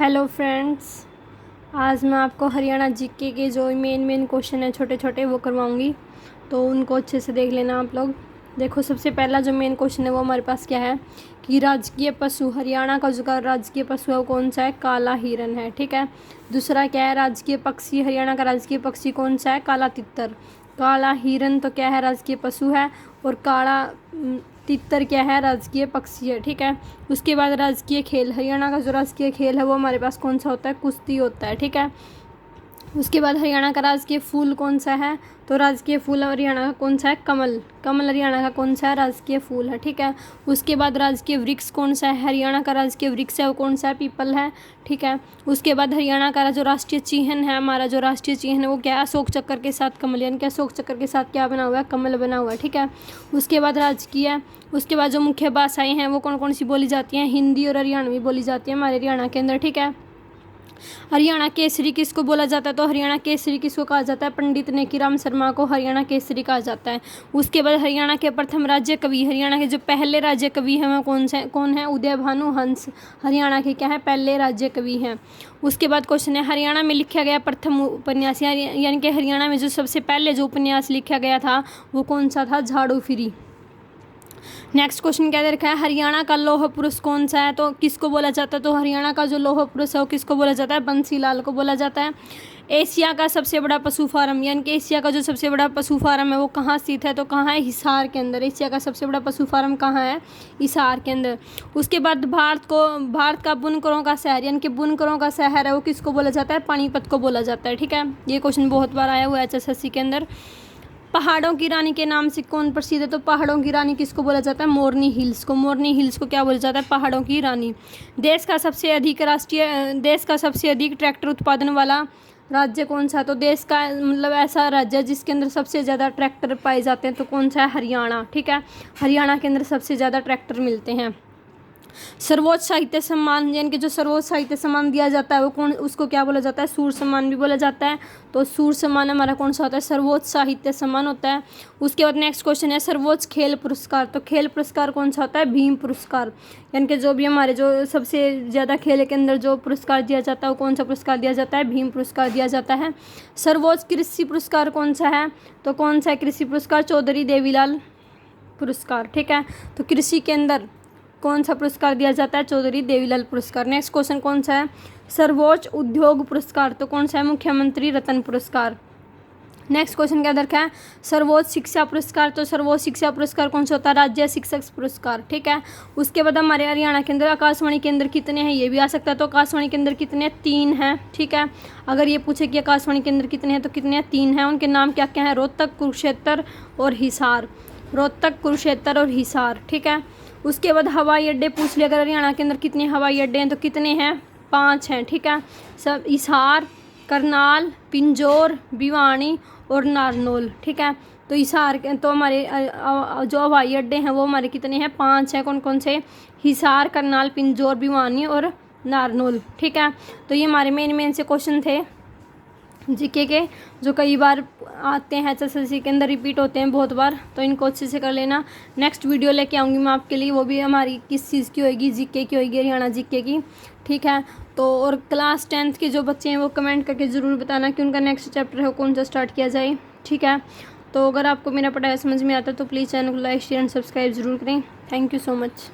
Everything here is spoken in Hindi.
हेलो फ्रेंड्स, आज मैं आपको हरियाणा जीके के जो मेन क्वेश्चन है छोटे छोटे वो करवाऊंगी, तो उनको अच्छे से देख लेना आप लोग। देखो, सबसे पहला जो मेन क्वेश्चन है वो हमारे पास क्या है कि राजकीय पशु हरियाणा का जो राजकीय पशु है वो कौन सा है? काला हिरन है। ठीक है। दूसरा क्या है? राजकीय पक्षी हरियाणा का राजकीय पक्षी कौन सा है? काला तितर। काला हिरन तो क्या है? राजकीय पशु है। और काला तितर क्या है? राजकीय पक्षी है। ठीक है। उसके बाद राजकीय खेल हरियाणा का जो राजकीय खेल है वो हमारे पास कौन सा होता है? कुश्ती होता है। ठीक है। उसके बाद हरियाणा का राजकीय फूल कौन सा है? तो राजकीय फूल हरियाणा का कौन सा है? कमल। कमल हरियाणा का कौन सा है? राजकीय फूल है। ठीक है। उसके बाद राजकीय वृक्ष कौन सा है? हरियाणा का राजकीय वृक्ष है वो कौन सा है? पीपल है। ठीक है। उसके बाद हरियाणा का जो राष्ट्रीय चिन्ह है, हमारा जो राष्ट्रीय चिन्ह है वो क्या है? अशोक चक्र के साथ कमल, यानी कि अशोक चक्र के साथ क्या बना हुआ है? कमल बना हुआ है। ठीक है। उसके बाद उसके बाद जो मुख्य भाषाएं हैं वो कौन कौन सी बोली जाती हैं? हिंदी और हरियाणवी बोली जाती है हमारे हरियाणा के अंदर। ठीक है। हरियाणा केसरी किसको बोला जाता है? तो हरियाणा केसरी किसको कहा जाता है? पंडित नेकीराम शर्मा को हरियाणा केसरी कहा जाता है। उसके बाद हरियाणा के प्रथम राज्य कवि, हरियाणा के जो पहले राज्य कवि हैं वो कौन है? उदय भानु हंस हरियाणा के क्या है? पहले राज्य कवि हैं। उसके बाद क्वेश्चन है, हरियाणा में लिखा गया प्रथम उपन्यास, यानी कि हरियाणा में जो सबसे पहले जो उपन्यास लिखा गया था वो कौन सा था? झाड़ू फिरी। नेक्स्ट क्वेश्चन क्या दे रखा है? हरियाणा का लौह पुरुष कौन सा है? तो किसको बोला जाता है? तो हरियाणा का जो लौह पुरुष है वो किसको बोला जाता है? बंसीलाल को बोला जाता है। एशिया का सबसे बड़ा पशु फार्म, यानी कि एशिया का जो सबसे बड़ा पशु फार्म है वो कहाँ स्थित है? तो कहाँ है? हिसार के अंदर। एशिया का सबसे बड़ा पशु फार्म कहाँ है? हिसार के अंदर। उसके बाद भारत का बुनकरों का शहर, यानी कि बुनकरों का शहर है वो किसको बोला जाता है? पानीपत को बोला जाता है। ठीक है। ये क्वेश्चन बहुत बार आया हुआ है HSSC के अंदर। पहाड़ों की रानी के नाम से कौन प्रसिद्ध है? तो पहाड़ों की रानी किसको बोला जाता है? मोरनी हिल्स को। मोरनी हिल्स को क्या बोला जाता है? पहाड़ों की रानी। देश का सबसे अधिक ट्रैक्टर उत्पादन वाला राज्य कौन सा है? तो देश का मतलब ऐसा राज्य है जिसके अंदर सबसे ज़्यादा ट्रैक्टर पाए जाते हैं, तो कौन सा है? हरियाणा। ठीक है। हरियाणा के अंदर सबसे ज़्यादा ट्रैक्टर मिलते हैं। सर्वोच्च साहित्य सम्मान, यानी कि जो सर्वोच्च साहित्य सम्मान दिया जाता है वो उसको क्या बोला जाता है? सूर्य सम्मान भी बोला जाता है। तो सूर्य सम्मान हमारा कौन सा होता है? सर्वोच्च साहित्य सम्मान होता है। उसके बाद नेक्स्ट क्वेश्चन है, सर्वोच्च खेल पुरस्कार। तो खेल पुरस्कार कौन सा होता है? भीम पुरस्कार। यानी कि जो भी हमारे जो सबसे ज़्यादा खेल के अंदर जो पुरस्कार दिया जाता है वो कौन सा पुरस्कार दिया जाता है? भीम पुरस्कार दिया जाता है। सर्वोच्च कृषि पुरस्कार कौन सा है? तो कौन सा है कृषि पुरस्कार? चौधरी देवीलाल पुरस्कार। ठीक है। तो कृषि के अंदर कौन सा पुरस्कार दिया जाता है? चौधरी देवीलाल पुरस्कार। नेक्स्ट क्वेश्चन कौन सा है? सर्वोच्च उद्योग पुरस्कार। तो कौन सा है? मुख्यमंत्री रत्न पुरस्कार। नेक्स्ट क्वेश्चन क्या दरकार है? सर्वोच्च शिक्षा पुरस्कार। तो सर्वोच्च शिक्षा पुरस्कार कौन सा होता है? राज्य शिक्षक पुरस्कार। ठीक है। उसके बाद हमारे हरियाणा के अंदर आकाशवाणी केंद्र कितने हैं? ये भी आ सकता है। तो आकाशवाणी केंद्र कितने? 3 हैं। ठीक है। अगर ये पूछे कि आकाशवाणी केंद्र कितने हैं तो कितने हैं? 3 हैं। उनके नाम क्या क्या हैं? रोहतक, कुरुक्षेत्र और हिसार। रोहतक, कुरुक्षेत्र और हिसार। ठीक है। उसके बाद हवाई अड्डे पूछ लिया, अगर हरियाणा के अंदर कितने हवाई अड्डे हैं तो कितने हैं? 5 हैं। ठीक है। सब हिसार, करनाल, पिंजौर, भिवानी और नारनौल। ठीक है। तो हिसार के तो हमारे जो हवाई अड्डे हैं वो हमारे कितने हैं? 5 हैं। कौन कौन से? हिसार, करनाल, पिंजौर, भिवानी और नारनौल। ठीक है। तो ये हमारे मेन से क्वेश्चन थे जीके के, जो कई बार आते हैं HSSC के अंदर, रिपीट होते हैं बहुत बार, तो इनको अच्छे से कर लेना। नेक्स्ट वीडियो लेके आऊँगी मैं आपके लिए, वो भी हमारी किस चीज़ की होएगी? जीके की होएगी, हरियाणा जीके की। ठीक है। तो और क्लास 10th के जो बच्चे हैं वो कमेंट करके ज़रूर बताना कि उनका नेक्स्ट चैप्टर है कौन सा स्टार्ट किया जाए। ठीक है। तो अगर आपको मेरा पढ़ाया समझ में आता है तो प्लीज़ चैनल को लाइक, शेयर एंड सब्सक्राइब ज़रूर करें। Thank you so much.